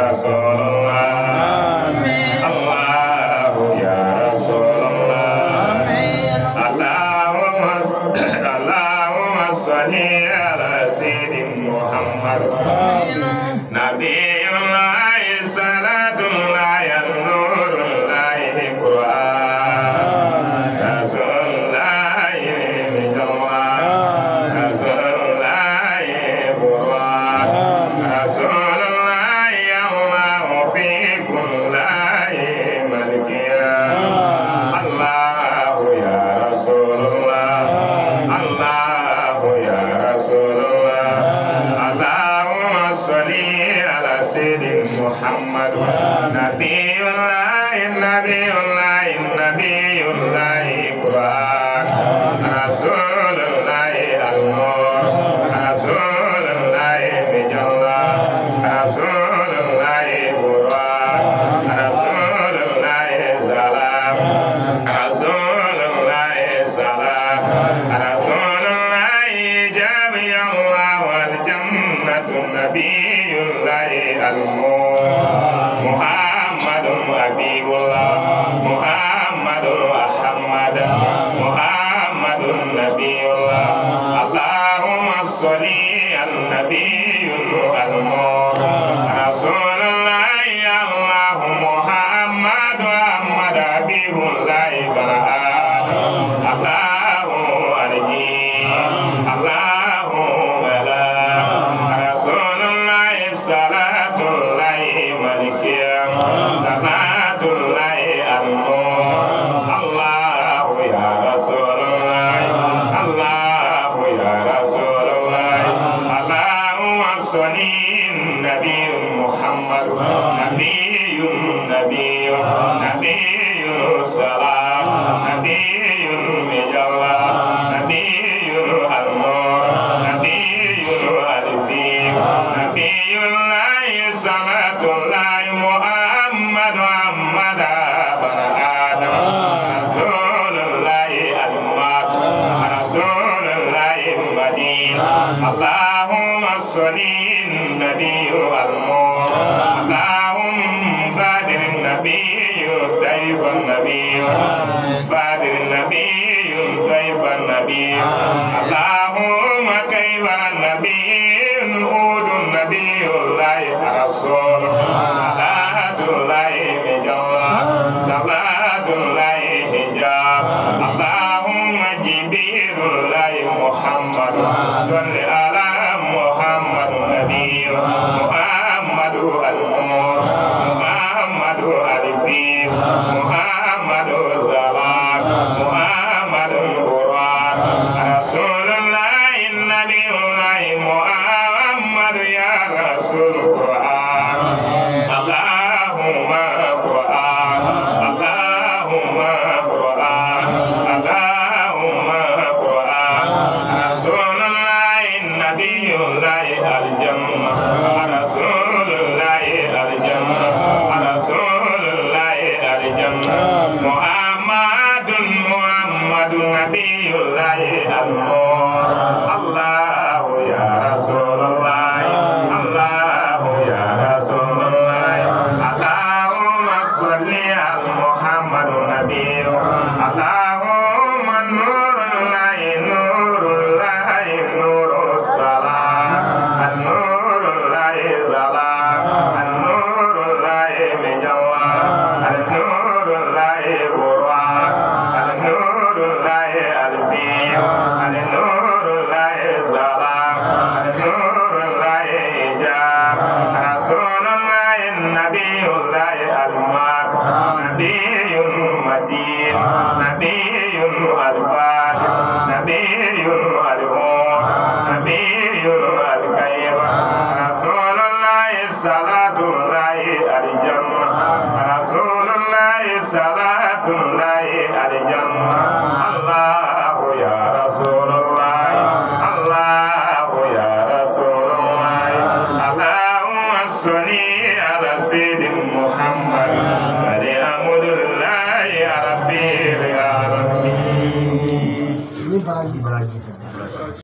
رسول الله الله يا رسول الله اللهم صل على سيد محمد نبي الله صلاة الله نور الله القرآن رسول الله من الله رسول الله قرآن رسول الله الله في كل ملك الله يا رسول الله الله يا رسول الله اللهم صل على سيد محمد نبي الله نبي الله نبي الله قرآن رسول الله النور رسول الله بجلال رسول الله قرآن رسول الله سلام رسول الله سلام رسول الله جابي الله والجنة نبي الله المور محمد حبيب الله محمد أحمد محمد نبي الله اللهم صل على النبي المور رسول الله الله محمد أحمد حبيب الله برهان الله عليه الله بلا رسول الله صلاة الله ملك صلاة الله المور الله يا رسول الله الله يا رسول الله اللهم صل النبي محمد نبي نبي نبي السلام نبي مجلى نبي النور نبي الألفين نبي الله صلاة الله محمد محمد بن آدم رسول الله المات رسول الله المدينة اللهم صل النبي المور اللهم بادر النبي طيب النبي بادر النبي طيب النبي اللهم كيف النبي